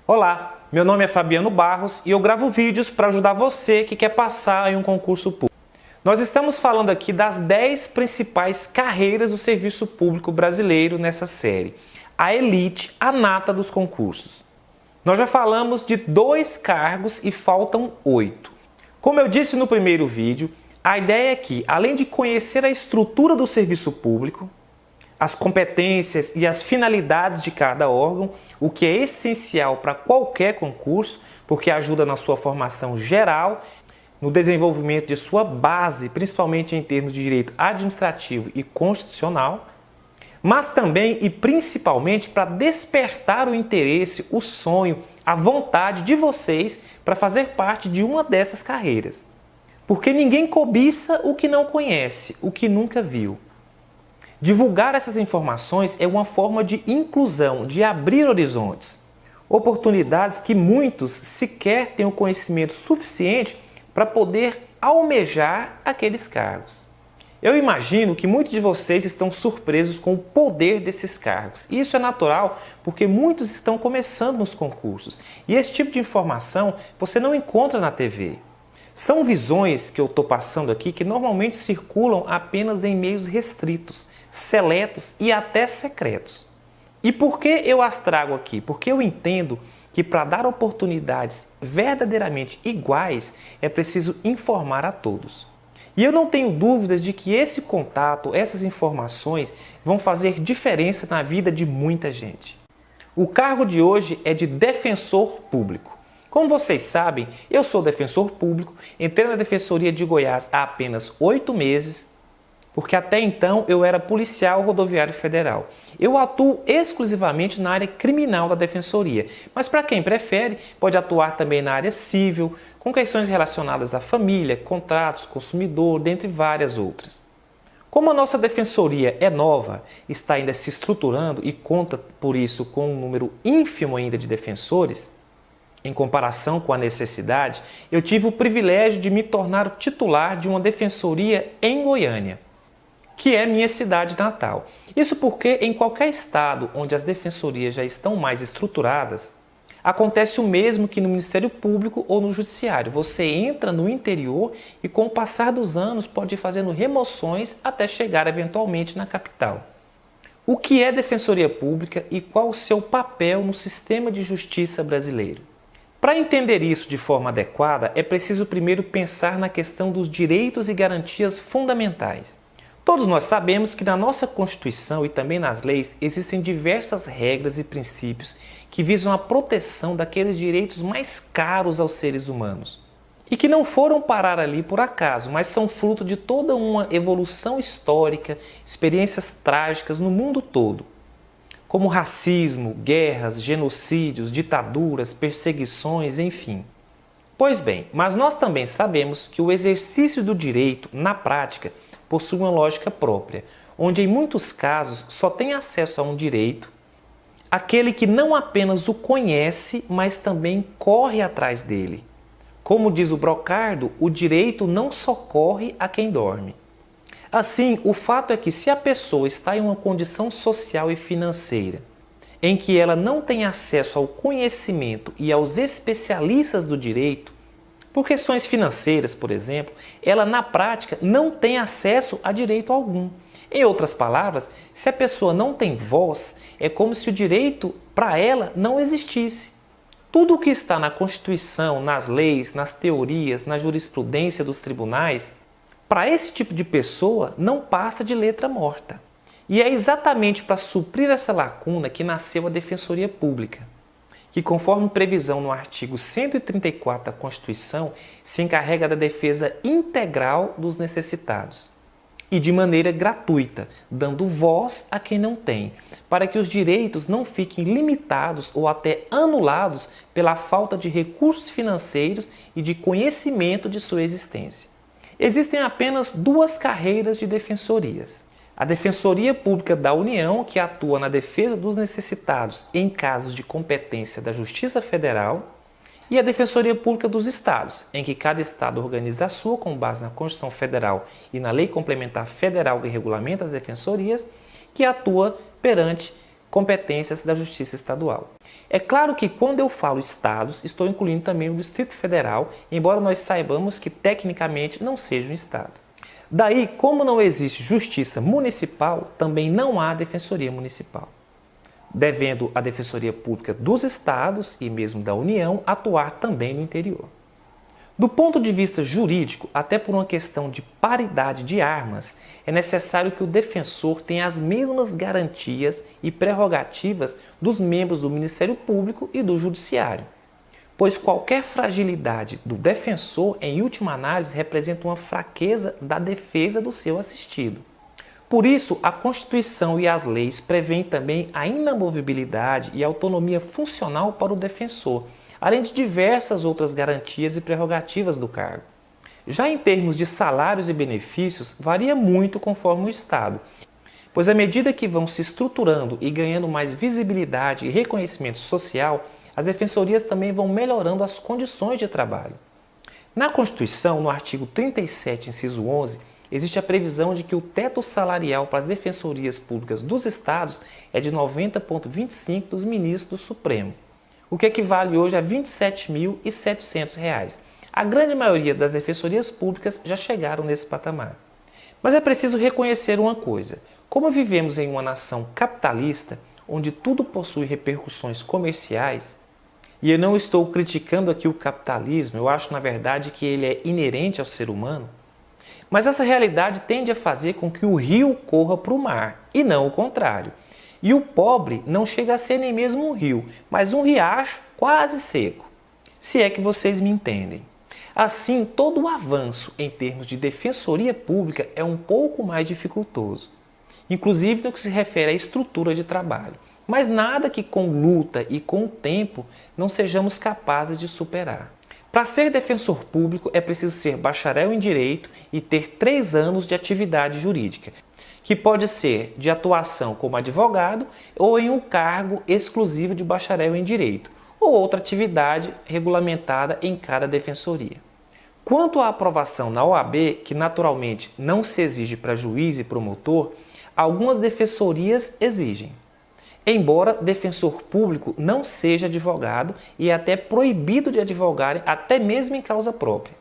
Olá, meu nome é Fabiano Barros e eu gravo vídeos para ajudar você que quer passar em um concurso público. Nós estamos falando aqui das 10 principais carreiras do serviço público brasileiro nessa série, a elite, a nata dos concursos. Nós já falamos de 2 cargos e faltam 8. Como eu disse no primeiro vídeo, a ideia é que, além de conhecer a estrutura do serviço público, as competências e as finalidades de cada órgão, o que é essencial para qualquer concurso, porque ajuda na sua formação geral, no desenvolvimento de sua base, principalmente em termos de direito administrativo e constitucional, mas também e principalmente para despertar o interesse, o sonho, a vontade de vocês para fazer parte de uma dessas carreiras. Porque ninguém cobiça o que não conhece, o que nunca viu. Divulgar essas informações é uma forma de inclusão, de abrir horizontes. Oportunidades que muitos sequer têm o conhecimento suficiente para poder almejar aqueles cargos. Eu imagino que muitos de vocês estão surpresos com o poder desses cargos. E isso é natural porque muitos estão começando nos concursos. E esse tipo de informação você não encontra na TV. São visões que eu estou passando aqui que normalmente circulam apenas em meios restritos, seletos e até secretos. E por que eu as trago aqui? Porque eu entendo que para dar oportunidades verdadeiramente iguais é preciso informar a todos. E eu não tenho dúvidas de que esse contato, essas informações vão fazer diferença na vida de muita gente. O cargo de hoje é de defensor público. Como vocês sabem, eu sou defensor público, entrei na Defensoria de Goiás há apenas 8 meses, porque até então eu era policial rodoviário federal. Eu atuo exclusivamente na área criminal da Defensoria, mas para quem prefere, pode atuar também na área civil, com questões relacionadas à família, contratos, consumidor, dentre várias outras. Como a nossa Defensoria é nova, está ainda se estruturando e conta, por isso, com um número ínfimo ainda de defensores, em comparação com a necessidade, eu tive o privilégio de me tornar o titular de uma defensoria em Goiânia, que é minha cidade natal. Isso porque em qualquer estado onde as defensorias já estão mais estruturadas, acontece o mesmo que no Ministério Público ou no Judiciário. Você entra no interior e com o passar dos anos pode ir fazendo remoções até chegar eventualmente na capital. O que é Defensoria Pública e qual o seu papel no sistema de justiça brasileiro? Para entender isso de forma adequada, é preciso primeiro pensar na questão dos direitos e garantias fundamentais. Todos nós sabemos que na nossa Constituição e também nas leis existem diversas regras e princípios que visam a proteção daqueles direitos mais caros aos seres humanos e que não foram parar ali por acaso, mas são fruto de toda uma evolução histórica, experiências trágicas no mundo todo, como racismo, guerras, genocídios, ditaduras, perseguições, enfim. Pois bem, mas nós também sabemos que o exercício do direito, na prática, possui uma lógica própria, onde em muitos casos só tem acesso a um direito aquele que não apenas o conhece, mas também corre atrás dele. Como diz o Brocardo, o direito não socorre a quem dorme. Assim, o fato é que se a pessoa está em uma condição social e financeira em que ela não tem acesso ao conhecimento e aos especialistas do direito, por questões financeiras, por exemplo, ela na prática não tem acesso a direito algum. Em outras palavras, se a pessoa não tem voz, é como se o direito para ela não existisse. Tudo o que está na Constituição, nas leis, nas teorias, na jurisprudência dos tribunais, para esse tipo de pessoa não passa de letra morta. E é exatamente para suprir essa lacuna que nasceu a Defensoria Pública, que conforme previsão no artigo 134 da Constituição, se encarrega da defesa integral dos necessitados e de maneira gratuita, dando voz a quem não tem, para que os direitos não fiquem limitados ou até anulados pela falta de recursos financeiros e de conhecimento de sua existência. Existem apenas 2 carreiras de defensorias. A Defensoria Pública da União, que atua na defesa dos necessitados em casos de competência da Justiça Federal, e a Defensoria Pública dos Estados, em que cada Estado organiza a sua com base na Constituição Federal e na Lei Complementar Federal que regulamenta as defensorias, que atua perante competências da Justiça Estadual. É claro que quando eu falo estados, estou incluindo também o Distrito Federal, embora nós saibamos que tecnicamente não seja um estado. Daí, como não existe justiça municipal, também não há defensoria municipal, devendo a Defensoria Pública dos estados e mesmo da União atuar também no interior. Do ponto de vista jurídico, até por uma questão de paridade de armas, é necessário que o defensor tenha as mesmas garantias e prerrogativas dos membros do Ministério Público e do Judiciário, pois qualquer fragilidade do defensor, em última análise, representa uma fraqueza da defesa do seu assistido. Por isso, a Constituição e as leis prevêem também a inamovibilidade e autonomia funcional para o defensor, além de diversas outras garantias e prerrogativas do cargo. Já em termos de salários e benefícios, varia muito conforme o Estado, pois à medida que vão se estruturando e ganhando mais visibilidade e reconhecimento social, as defensorias também vão melhorando as condições de trabalho. Na Constituição, no artigo 37, inciso 11, existe a previsão de que o teto salarial para as defensorias públicas dos estados é de 90,25 dos ministros do Supremo, o que equivale hoje a R$ 27.700. A grande maioria das defensorias públicas já chegaram nesse patamar. Mas é preciso reconhecer uma coisa: como vivemos em uma nação capitalista, onde tudo possui repercussões comerciais, e eu não estou criticando aqui o capitalismo, eu acho na verdade que ele é inerente ao ser humano, mas essa realidade tende a fazer com que o rio corra para o mar, e não o contrário. E o pobre não chega a ser nem mesmo um rio, mas um riacho quase seco, se é que vocês me entendem. Assim, todo o avanço em termos de defensoria pública é um pouco mais dificultoso, inclusive no que se refere à estrutura de trabalho, mas nada que com luta e com o tempo não sejamos capazes de superar. Para ser defensor público é preciso ser bacharel em Direito e ter 3 anos de atividade jurídica, que pode ser de atuação como advogado ou em um cargo exclusivo de bacharel em Direito, ou outra atividade regulamentada em cada defensoria. Quanto à aprovação na OAB, que naturalmente não se exige para juiz e promotor, algumas defensorias exigem. Embora defensor público não seja advogado e é até proibido de advogar, até mesmo em causa própria.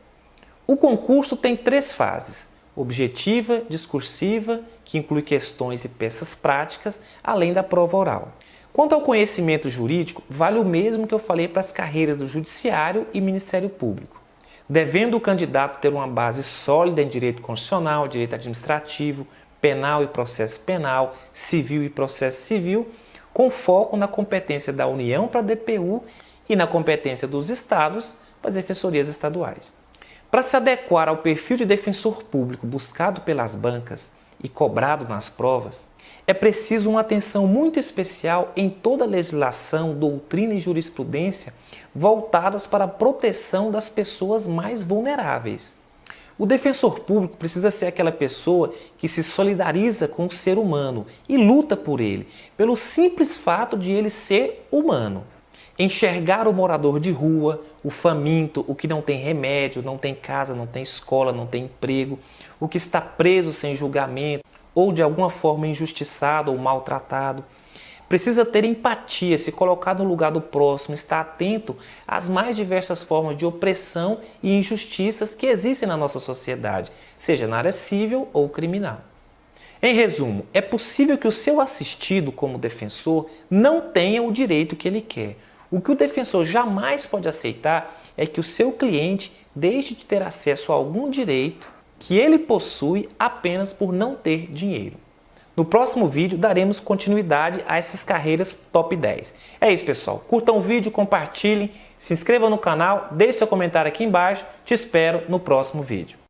O concurso tem 3 fases: objetiva, discursiva, que inclui questões e peças práticas, além da prova oral. Quanto ao conhecimento jurídico, vale o mesmo que eu falei para as carreiras do Judiciário e Ministério Público, devendo o candidato ter uma base sólida em direito constitucional, direito administrativo, penal e processo penal, civil e processo civil, com foco na competência da União para a DPU e na competência dos estados para as defensorias estaduais. Para se adequar ao perfil de defensor público buscado pelas bancas e cobrado nas provas, é preciso uma atenção muito especial em toda a legislação, doutrina e jurisprudência voltadas para a proteção das pessoas mais vulneráveis. O defensor público precisa ser aquela pessoa que se solidariza com o ser humano e luta por ele, pelo simples fato de ele ser humano. Enxergar o morador de rua, o faminto, o que não tem remédio, não tem casa, não tem escola, não tem emprego, o que está preso sem julgamento ou de alguma forma injustiçado ou maltratado. Precisa ter empatia, se colocar no lugar do próximo, estar atento às mais diversas formas de opressão e injustiças que existem na nossa sociedade, seja na área civil ou criminal. Em resumo, é possível que o seu assistido como defensor não tenha o direito que ele quer. O que o defensor jamais pode aceitar é que o seu cliente deixe de ter acesso a algum direito que ele possui apenas por não ter dinheiro. No próximo vídeo daremos continuidade a essas carreiras top 10. É isso, pessoal. Curtam o vídeo, compartilhem, se inscrevam no canal, deixe seu comentário aqui embaixo. Te espero no próximo vídeo.